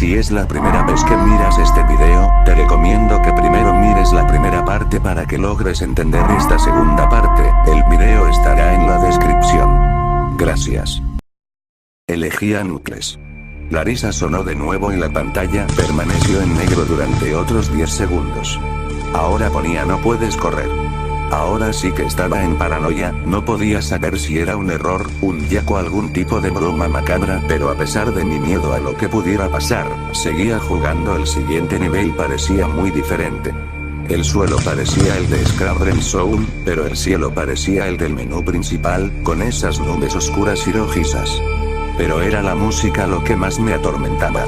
Si es la primera vez que miras este video, te recomiendo que primero mires la primera parte para que logres entender esta segunda parte. El video estará en la descripción. Gracias. Elegí a Knuckles. La risa sonó de nuevo y la pantalla permaneció en negro durante otros 10 segundos. Ahora ponía no puedes correr. Ahora sí que estaba en paranoia, no podía saber si era un error, un jack o algún tipo de broma macabra, pero a pesar de mi miedo a lo que pudiera pasar, seguía jugando. El siguiente nivel parecía muy diferente. El suelo parecía el de Scrabble Zone, pero el cielo parecía el del menú principal, con esas nubes oscuras y rojizas. Pero era la música lo que más me atormentaba.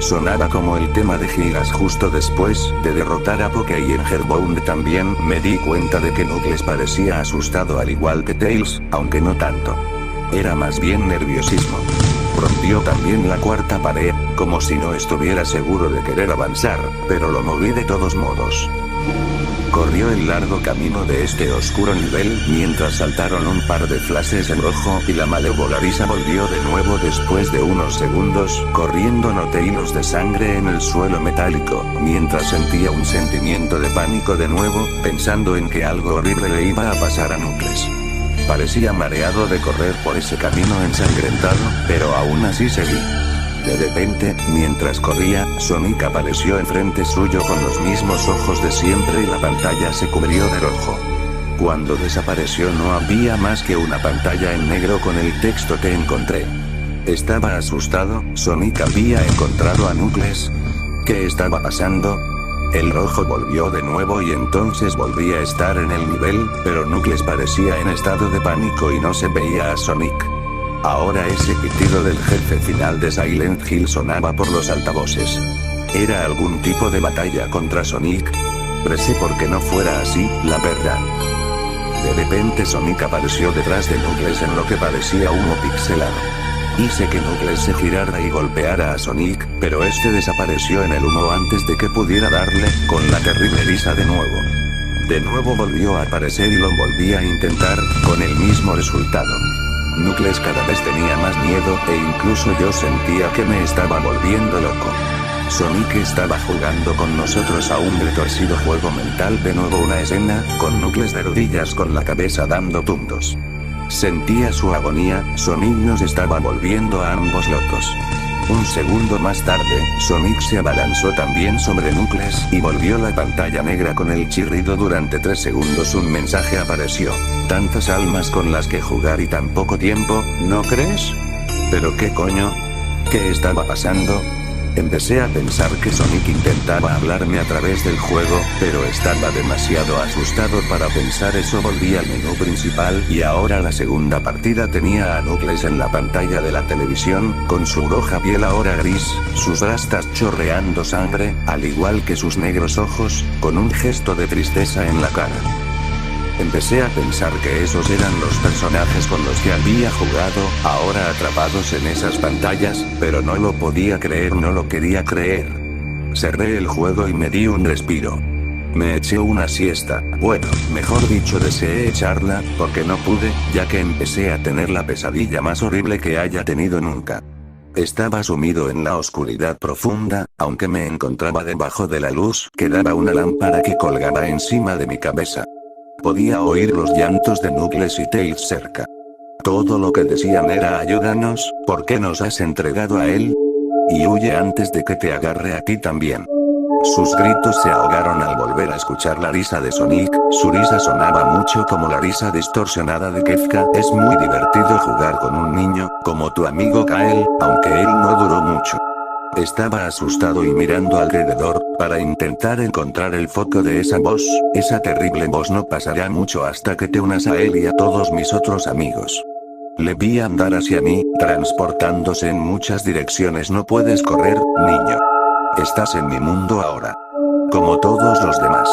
Sonaba como el tema de Gigas justo después de derrotar a Poké y en Earthbound también me di cuenta de que Knuckles parecía asustado al igual que Tails, aunque no tanto. Era más bien nerviosismo. Rompió también la cuarta pared, como si no estuviera seguro de querer avanzar, pero lo moví de todos modos. Corrió el largo camino de este oscuro nivel, mientras saltaron un par de flashes en rojo y la malévola risa volvió de nuevo después de unos segundos. Corriendo noté hilos de sangre en el suelo metálico, mientras sentía un sentimiento de pánico de nuevo, pensando en que algo horrible le iba a pasar a Knuckles. Parecía mareado de correr por ese camino ensangrentado, pero aún así seguí. De repente, mientras corría, Sonic apareció enfrente suyo con los mismos ojos de siempre y la pantalla se cubrió de rojo. Cuando desapareció no había más que una pantalla en negro con el texto que encontré. Estaba asustado, Sonic había encontrado a Knuckles. ¿Qué estaba pasando? El rojo volvió de nuevo y entonces volví a estar en el nivel, pero Knuckles parecía en estado de pánico y no se veía a Sonic. Ahora ese pitido del jefe final de Silent Hill sonaba por los altavoces. ¿Era algún tipo de batalla contra Sonic? Recé porque no fuera así, la verdad. De repente Sonic apareció detrás de Knuckles en lo que parecía humo pixelado. Hice que Knuckles se girara y golpeara a Sonic, pero este desapareció en el humo antes de que pudiera darle, con la terrible risa de nuevo. De nuevo volvió a aparecer y lo volví a intentar, con el mismo resultado. Knuckles cada vez tenía más miedo e incluso yo sentía que me estaba volviendo loco. Sonic estaba jugando con nosotros a un retorcido juego mental. De nuevo una escena, con Knuckles de rodillas con la cabeza dando tumbos. Sentía su agonía, Sonic nos estaba volviendo a ambos locos. Un segundo más tarde, Sonic se abalanzó también sobre Knuckles y volvió la pantalla negra con el chirrido durante 3 segundos. Un mensaje apareció. Tantas almas con las que jugar y tan poco tiempo, ¿no crees? ¿Pero qué coño? ¿Qué estaba pasando? Empecé a pensar que Sonic intentaba hablarme a través del juego, pero estaba demasiado asustado para pensar eso. Volví al menú principal y ahora la segunda partida tenía a Knuckles en la pantalla de la televisión, con su roja piel ahora gris, sus rastas chorreando sangre, al igual que sus negros ojos, con un gesto de tristeza en la cara. Empecé a pensar que esos eran los personajes con los que había jugado, ahora atrapados en esas pantallas, pero no lo podía creer, no lo quería creer. Cerré el juego y me di un respiro. Me eché una siesta, bueno, mejor dicho deseé echarla, porque no pude, ya que empecé a tener la pesadilla más horrible que haya tenido nunca. Estaba sumido en la oscuridad profunda, aunque me encontraba debajo de la luz que daba una lámpara que colgaba encima de mi cabeza. Podía oír los llantos de Knuckles y Tails cerca. Todo lo que decían era ayúdanos, ¿por qué nos has entregado a él? Y huye antes de que te agarre a ti también. Sus gritos se ahogaron al volver a escuchar la risa de Sonic. Su risa sonaba mucho como la risa distorsionada de Kefka. Es muy divertido jugar con un niño, como tu amigo Kael, aunque él no duró mucho. Estaba asustado y mirando alrededor, para intentar encontrar el foco de esa voz. Esa terrible voz. No pasará mucho hasta que te unas a él y a todos mis otros amigos. Le vi andar hacia mí, transportándose en muchas direcciones. No puedes correr, niño. Estás en mi mundo ahora. Como todos los demás.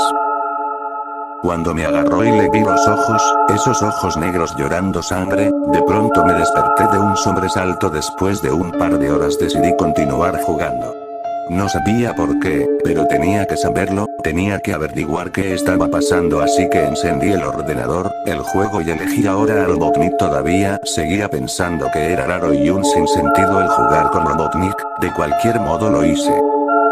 Cuando me agarró y le vi los ojos, esos ojos negros llorando sangre, de pronto me desperté de un sobresalto. Después de un par de horas decidí continuar jugando. No sabía por qué, pero tenía que saberlo, Tenía que averiguar qué estaba pasando, así que encendí el ordenador, el juego y elegí ahora a Robotnik. Todavía seguía pensando que era raro y un sinsentido el jugar con Robotnik, de cualquier modo lo hice.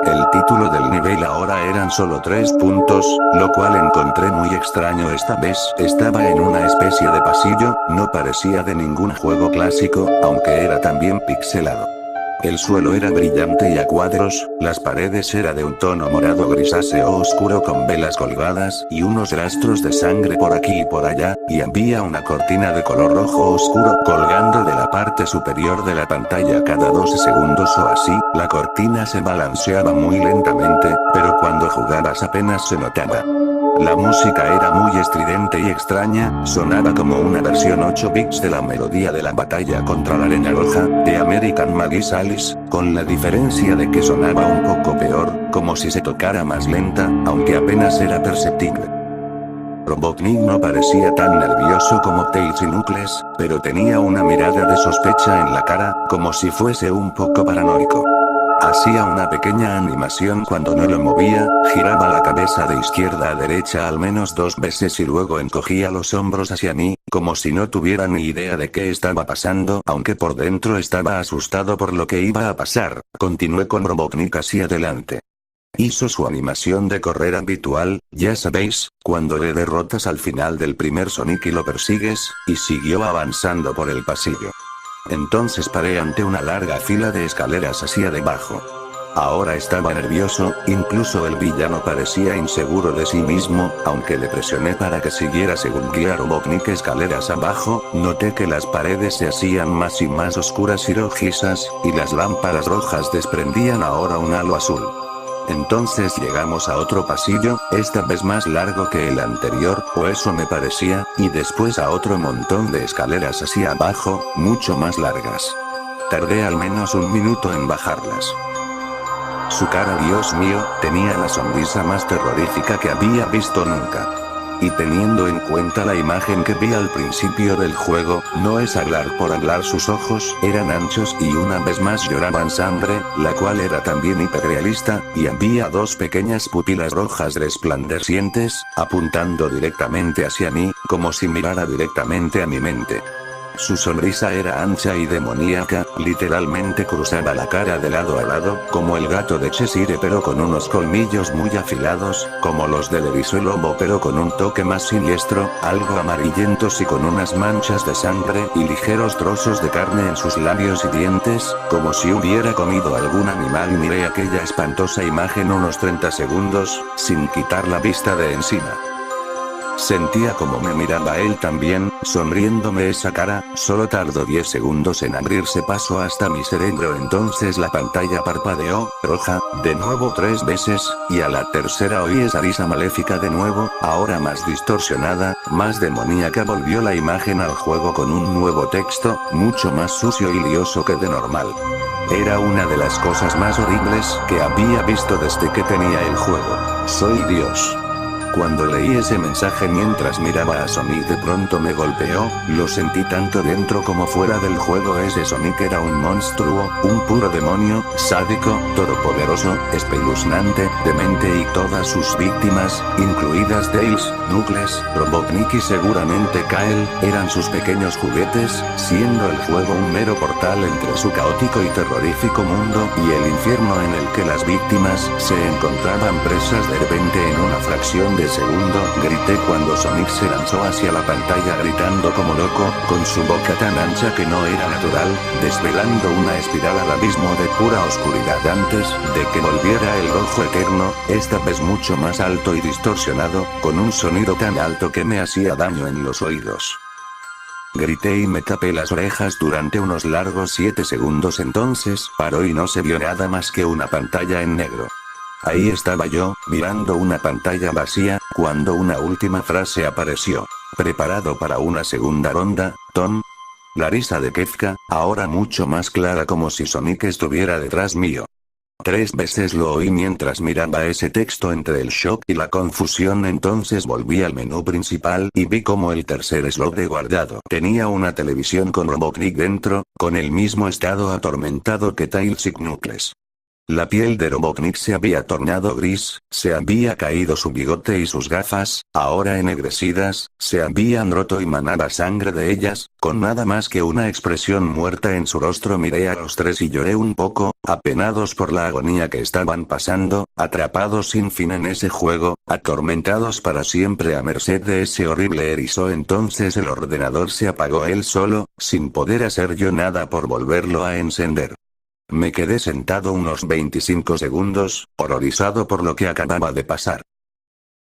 El título del nivel ahora eran solo 3 puntos, lo cual encontré muy extraño. Esta vez estaba en una especie de pasillo, no parecía de ningún juego clásico, aunque era también pixelado. El suelo era brillante y a cuadros, las paredes era de un tono morado grisáceo oscuro con velas colgadas y unos rastros de sangre por aquí y por allá, y había una cortina de color rojo oscuro colgando de la parte superior de la pantalla cada 12 segundos o así. La cortina se balanceaba muy lentamente, pero cuando jugabas apenas se notaba. La música era muy estridente y extraña, sonaba como una versión 8 bits de la melodía de la batalla contra la Araña Roja, de American Maggie's Alice, con la diferencia de que sonaba un poco peor, como si se tocara más lenta, aunque apenas era perceptible. Robotnik no parecía tan nervioso como Tails y Knuckles, pero tenía una mirada de sospecha en la cara, como si fuese un poco paranoico. Hacía una pequeña animación cuando no lo movía, giraba la cabeza de izquierda a derecha al menos 2 veces y luego encogía los hombros hacia mí, como si no tuviera ni idea de qué estaba pasando, aunque por dentro estaba asustado por lo que iba a pasar. Continué con Robotnik hacia adelante. Hizo su animación de correr habitual, ya sabéis, cuando le derrotas al final del primer Sonic y lo persigues, y siguió avanzando por el pasillo. Entonces paré ante una larga fila de escaleras hacia debajo. Ahora estaba nervioso, incluso el villano parecía inseguro de sí mismo, aunque le presioné para que siguiera según guía Robotnik escaleras abajo, noté que las paredes se hacían más y más oscuras y rojizas, y las lámparas rojas desprendían ahora un halo azul. Entonces llegamos a otro pasillo, esta vez más largo que el anterior, o eso me parecía, y después a otro montón de escaleras hacia abajo, mucho más largas. Tardé al menos 1 minuto en bajarlas. Su cara, Dios mío, tenía la sonrisa más terrorífica que había visto nunca. Y teniendo en cuenta la imagen que vi al principio del juego, no es hablar por hablar, sus ojos eran anchos y una vez más lloraban sangre, la cual era también hiperrealista, y había 2 pequeñas pupilas rojas resplandecientes, apuntando directamente hacia mí, como si mirara directamente a mi mente. Su sonrisa era ancha y demoníaca, literalmente cruzaba la cara de lado a lado, como el gato de Cheshire pero con unos colmillos muy afilados, como los del erizo y lobo pero con un toque más siniestro, algo amarillentos y con unas manchas de sangre y ligeros trozos de carne en sus labios y dientes, como si hubiera comido algún animal. Y miré aquella espantosa imagen unos 30 segundos, sin quitar la vista de encima. Sentía como me miraba él también, sonriéndome. Esa cara, solo tardó 10 segundos en abrirse paso hasta mi cerebro. Entonces la pantalla parpadeó, roja, de nuevo 3 veces, y a la tercera oí esa risa maléfica de nuevo, ahora más distorsionada, más demoníaca. Volvió la imagen al juego con un nuevo texto, mucho más sucio y lioso que de normal. Era una de las cosas más horribles que había visto desde que tenía el juego. Soy Dios. Cuando leí ese mensaje mientras miraba a Sonic, de pronto me golpeó, lo sentí tanto dentro como fuera del juego. Ese Sonic era un monstruo, un puro demonio, sádico, todopoderoso, espeluznante, demente, y todas sus víctimas, incluidas Tails, Knuckles, Robotnik y seguramente Kyle, eran sus pequeños juguetes, siendo el juego un mero portal entre su caótico y terrorífico mundo y el infierno en el que las víctimas se encontraban presas. De repente, en una fracción de segundo, grité cuando Sonic se lanzó hacia la pantalla gritando como loco, con su boca tan ancha que no era natural, desvelando una espiral al abismo de pura oscuridad antes de que volviera el rojo eterno, esta vez mucho más alto y distorsionado, con un sonido tan alto que me hacía daño en los oídos. Grité y me tapé las orejas durante unos largos 7 segundos. Entonces paró y no se vio nada más que una pantalla en negro. Ahí estaba yo, mirando una pantalla vacía, cuando una última frase apareció. ¿Preparado para una segunda ronda, Tom? La risa de Kefka, ahora mucho más clara, como si Sonic estuviera detrás mío. 3 veces lo oí mientras miraba ese texto entre el shock y la confusión. Entonces volví al menú principal y vi como el tercer slot de guardado tenía una televisión con Robotnik dentro, con el mismo estado atormentado que Tails y Knuckles. La piel de Robotnik se había tornado gris, se había caído su bigote y sus gafas, ahora ennegrecidas, se habían roto y manaba sangre de ellas, con nada más que una expresión muerta en su rostro. Miré a los tres y lloré un poco, apenados por la agonía que estaban pasando, atrapados sin fin en ese juego, atormentados para siempre a merced de ese horrible erizo. Entonces el ordenador se apagó él solo, sin poder hacer yo nada por volverlo a encender. Me quedé sentado unos 25 segundos, horrorizado por lo que acababa de pasar.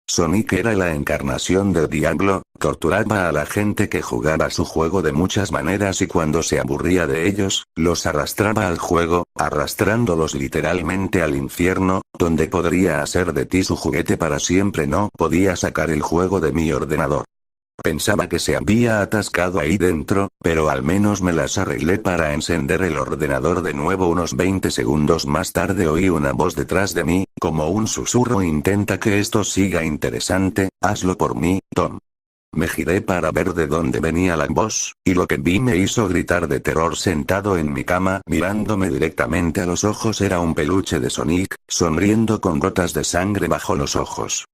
Sonic era la encarnación del diablo, torturaba a la gente que jugaba su juego de muchas maneras y cuando se aburría de ellos, los arrastraba al juego, arrastrándolos literalmente al infierno, donde podría hacer de ti su juguete para siempre. No podía sacar el juego de mi ordenador. Pensaba que se había atascado ahí dentro, pero al menos me las arreglé para encender el ordenador de nuevo. Unos 20 segundos más tarde oí una voz detrás de mí, como un susurro: intenta que esto siga interesante, hazlo por mí, Tom. Me giré para ver de dónde venía la voz, y lo que vi me hizo gritar de terror. Sentado en mi cama, mirándome directamente a los ojos, era un peluche de Sonic, sonriendo con gotas de sangre bajo los ojos.